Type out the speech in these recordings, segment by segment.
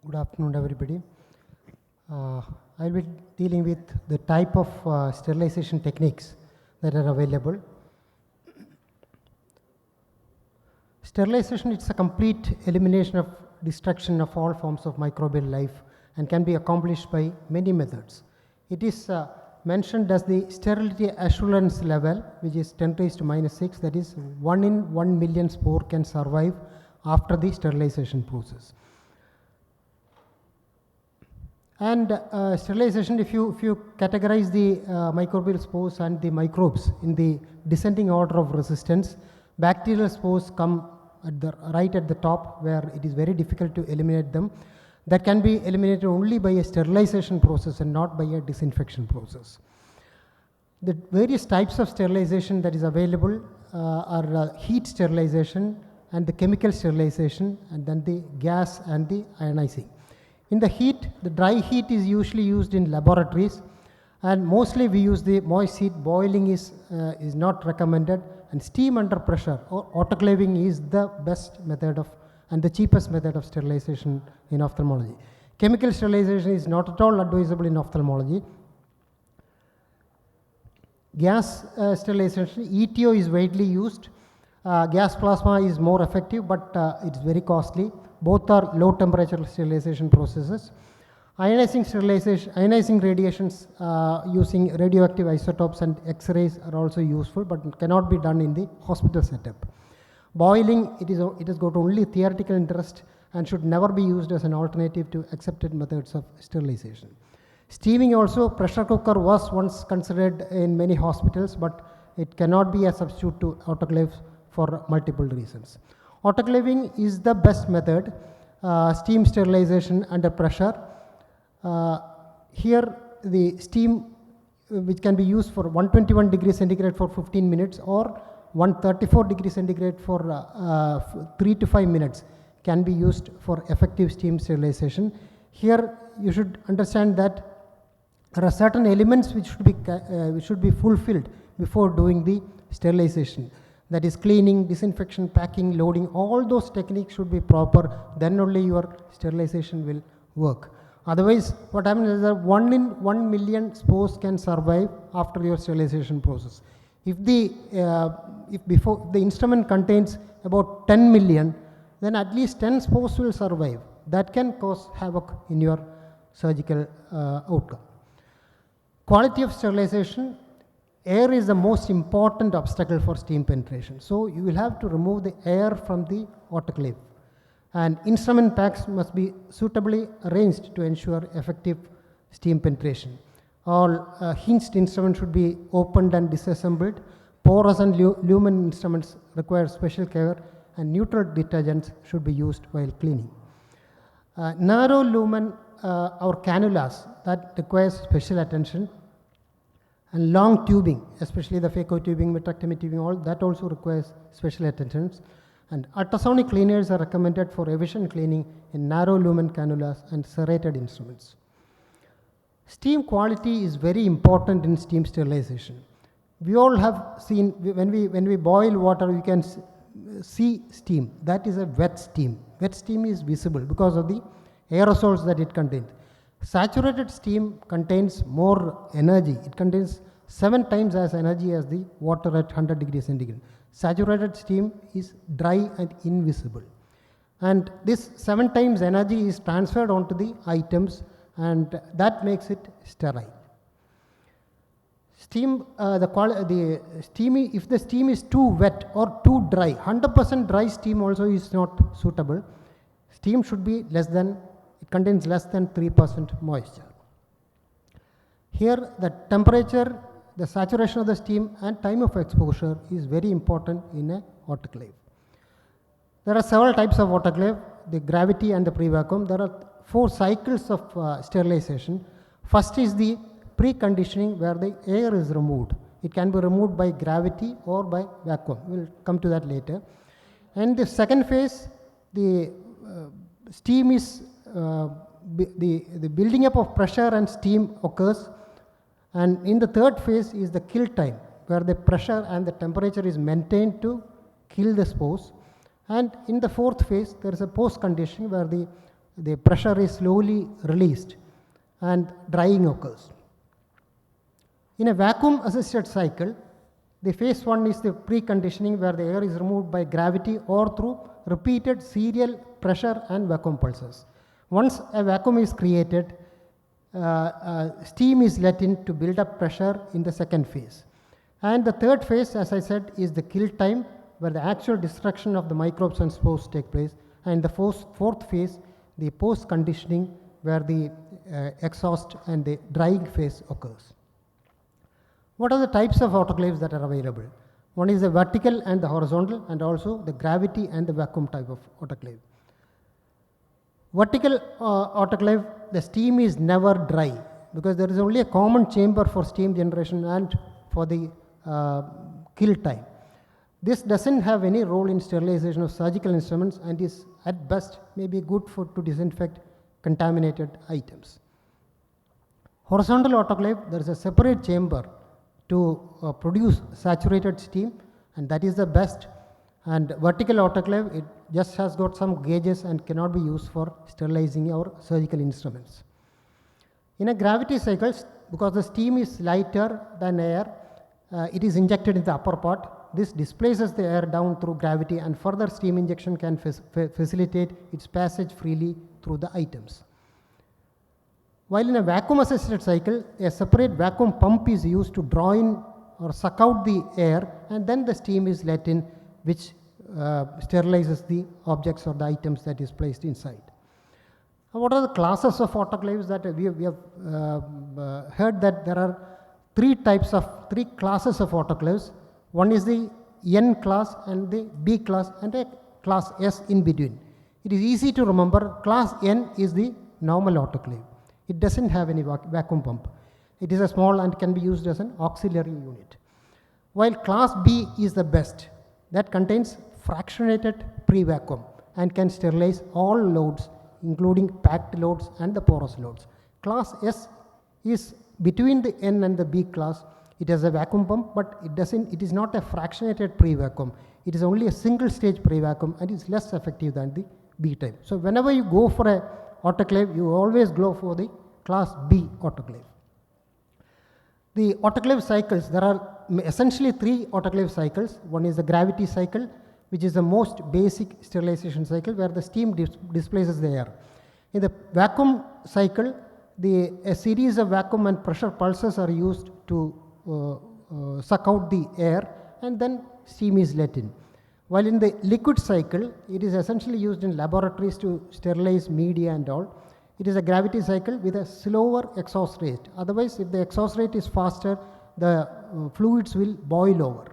Good afternoon, everybody. I'll be dealing with the type of sterilization techniques that are available. Sterilization is a complete elimination of destruction of all forms of microbial life and can be accomplished by many methods. It is mentioned as the sterility assurance level, which is 10 raised to minus 6, that is 1 in 1 million spore can survive after the sterilization process. And sterilization, if you categorize the microbial spores and the microbes in the descending order of resistance, bacterial spores come right at the top, where it is very difficult to eliminate them. That can be eliminated only by a sterilization process and not by a disinfection process. The various types of sterilization that is available are heat sterilization and the chemical sterilization, and then the gas and the ionizing. In the heat, the dry heat is usually used in laboratories, and mostly we use the moist heat. Boiling is not recommended, and steam under pressure or autoclaving is the best method of and the cheapest method of sterilization in ophthalmology. Chemical sterilization is not at all advisable in ophthalmology. Gas sterilization, ETO, is widely used. Gas plasma is more effective, but it's very costly. Both are low temperature sterilization processes. Ionizing sterilization, ionizing radiations using radioactive isotopes and X-rays are also useful, but cannot be done in the hospital setup. Boiling, it has got only theoretical interest and should never be used as an alternative to accepted methods of sterilization. Steaming also, pressure cooker was once considered in many hospitals, but it cannot be a substitute to autoclave for multiple reasons. Autoclaving is the best method, steam sterilization under pressure. Here the steam which can be used for 121 degrees centigrade for 15 minutes or 134 degrees centigrade for 3 to 5 minutes can be used for effective steam sterilization. Here you should understand that there are certain elements which should be fulfilled before doing the sterilization. That is cleaning, disinfection, packing, loading, all those techniques should be proper, then only your sterilization will work. Otherwise, what happens is that 1 in 1 million spores can survive after your sterilization process. If the instrument contains about 10 million, then at least 10 spores will survive. That can cause havoc in your surgical outcome. Quality of sterilization. Air is the most important obstacle for steam penetration. So you will have to remove the air from the autoclave. And instrument packs must be suitably arranged to ensure effective steam penetration. All hinged instruments should be opened and disassembled. Porous and lumen instruments require special care, and neutral detergents should be used while cleaning. Narrow lumen or cannulas, that requires special attention. And long tubing, especially the phaco tubing, vitrectomy tubing, all that also requires special attention. And ultrasonic cleaners are recommended for efficient cleaning in narrow lumen cannulas and serrated instruments. Steam quality is very important in steam sterilization. We all have seen, when we boil water, you can see steam. That is a wet steam. Wet steam is visible because of the aerosols that it contains. Saturated steam contains more energy. It contains 7 times as energy as the water at 100 degrees centigrade. Saturated steam is dry and invisible. And this 7 times energy is transferred onto the items, and that makes it sterile. Steam, if the steam is too wet or too dry, 100% dry steam also is not suitable. Steam should be it contains less than 3% moisture. Here the temperature, the saturation of the steam and time of exposure is very important in an autoclave. There are several types of autoclave, the gravity and the pre-vacuum. There are 4 cycles of sterilization. First is the preconditioning, where the air is removed. It can be removed by gravity or by vacuum. We will come to that later. And the second phase, the steam is the building up of pressure and steam occurs, and in the third phase is the kill time, where the pressure and the temperature is maintained to kill the spores, and in the fourth phase there is a post conditioning, where the the pressure is slowly released and drying occurs. In a vacuum assisted cycle, the phase 1 is the preconditioning, where the air is removed by gravity or through repeated serial pressure and vacuum pulses. Once a vacuum is created, steam is let in to build up pressure in the second phase. And the third phase, as I said, is the kill time, where the actual destruction of the microbes and spores take place. And the fourth phase, the post conditioning, where the exhaust and the drying phase occurs. What are the types of autoclaves that are available? One is the vertical and the horizontal, and also the gravity and the vacuum type of autoclave. Vertical autoclave, the steam is never dry, because there is only a common chamber for steam generation and for the kill time. This doesn't have any role in sterilization of surgical instruments and is at best maybe good to disinfect contaminated items. Horizontal autoclave, there is a separate chamber to produce saturated steam, and that is the best. And vertical autoclave, it just has got some gauges and cannot be used for sterilizing our surgical instruments. In a gravity cycle, because the steam is lighter than air, it is injected in the upper part. This displaces the air down through gravity, and further steam injection can facilitate its passage freely through the items. While in a vacuum assisted cycle, a separate vacuum pump is used to draw in or suck out the air, and then the steam is let in, which sterilizes the objects or the items that is placed inside. Now, what are the classes of autoclaves that we have heard that there are three classes of autoclaves. One is the N class and the B class and a class S in between. It is easy to remember. Class N is the normal autoclave. It doesn't have any vacuum pump. It is a small and can be used as an auxiliary unit. While class B is the best. That contains fractionated pre-vacuum and can sterilize all loads, including packed loads and the porous loads. Class S is between the N and the B class. It has a vacuum pump, but it is not a fractionated pre-vacuum. It is only a single stage pre-vacuum, and is less effective than the B type. So whenever you go for a autoclave, you always go for the class B autoclave. The autoclave cycles, there are essentially three autoclave cycles. One is the gravity cycle, which is the most basic sterilization cycle, where the steam displaces the air. In the vacuum cycle, a series of vacuum and pressure pulses are used to suck out the air, and then steam is let in. While in the liquid cycle, it is essentially used in laboratories to sterilize media and all. It is a gravity cycle with a slower exhaust rate. Otherwise, if the exhaust rate is faster, the fluids will boil over.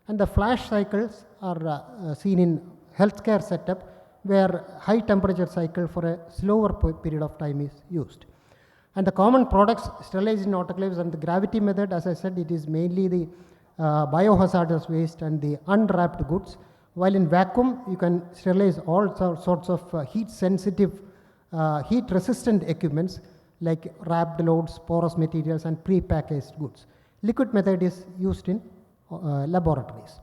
And the flash cycles are seen in healthcare setup, where high temperature cycle for a slower period of time is used. And the common products sterilized in autoclaves and the gravity method, as I said, it is mainly the biohazardous waste and the unwrapped goods. While in vacuum, you can sterilize all sorts of heat-sensitive, heat-resistant equipments like wrapped loads, porous materials, and pre-packaged goods. Liquid method is used in laboratories.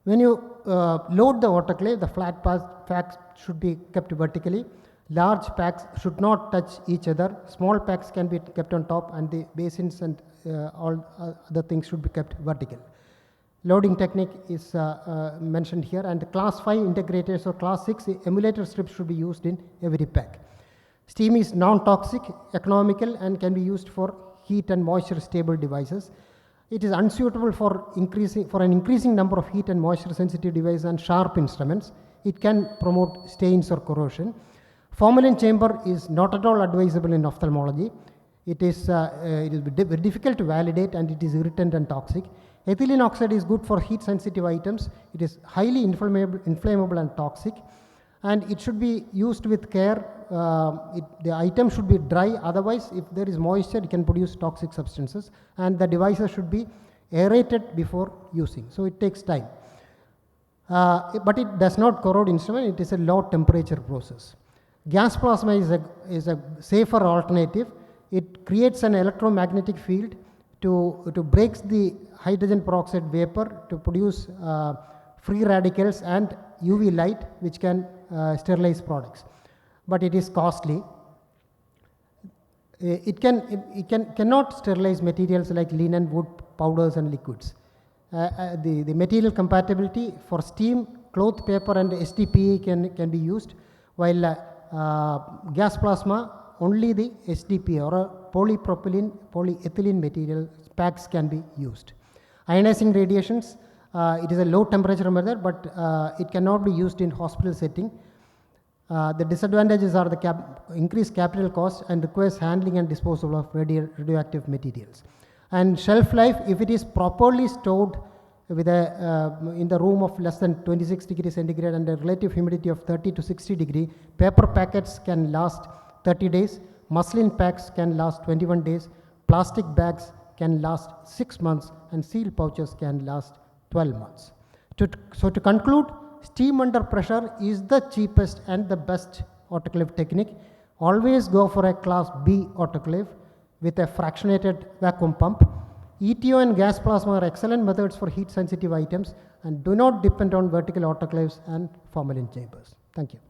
When you load the autoclave, the flat packs should be kept vertically. Large packs should not touch each other. Small packs can be kept on top, and the basins and all other things should be kept vertical. Loading technique is mentioned here, and class 5 integrators or class 6 emulator strips should be used in every pack. Steam is non-toxic, economical, and can be used for heat and moisture stable devices. It is unsuitable for an increasing number of heat and moisture sensitive devices and sharp instruments. It can promote stains or corrosion. Formalin chamber is not at all advisable in ophthalmology. It is very difficult to validate, and it is irritant and toxic. Ethylene oxide is good for heat sensitive items. It is highly inflammable and toxic, and it should be used with care. The item should be dry, otherwise if there is moisture it can produce toxic substances, and the devices should be aerated before using, so it takes time. But it does not corrode instrument. It is a low temperature process. Gas plasma is a safer alternative. It creates an electromagnetic field to break the hydrogen peroxide vapor to produce free radicals and UV light, which can sterilize products. but it is costly. It cannot sterilize materials like linen, wood, powders and liquids. The material compatibility for steam, cloth, paper and SDPE can be used, while gas plasma, only the SDPE or polypropylene, polyethylene material packs can be used. Ionizing radiations, it is a low temperature method, but it cannot be used in hospital setting. The disadvantages are the increased capital cost and requires handling and disposal of radioactive materials. And shelf life, if it is properly stored with in the room of less than 26 degrees centigrade and a relative humidity of 30 to 60 degree, paper packets can last 30 days, muslin packs can last 21 days, plastic bags can last 6 months, and sealed pouches can last 12 months. So to conclude, steam under pressure is the cheapest and the best autoclave technique. Always go for a class B autoclave with a fractionated vacuum pump. ETO and gas plasma are excellent methods for heat sensitive items, and do not depend on vertical autoclaves and formalin chambers. Thank you.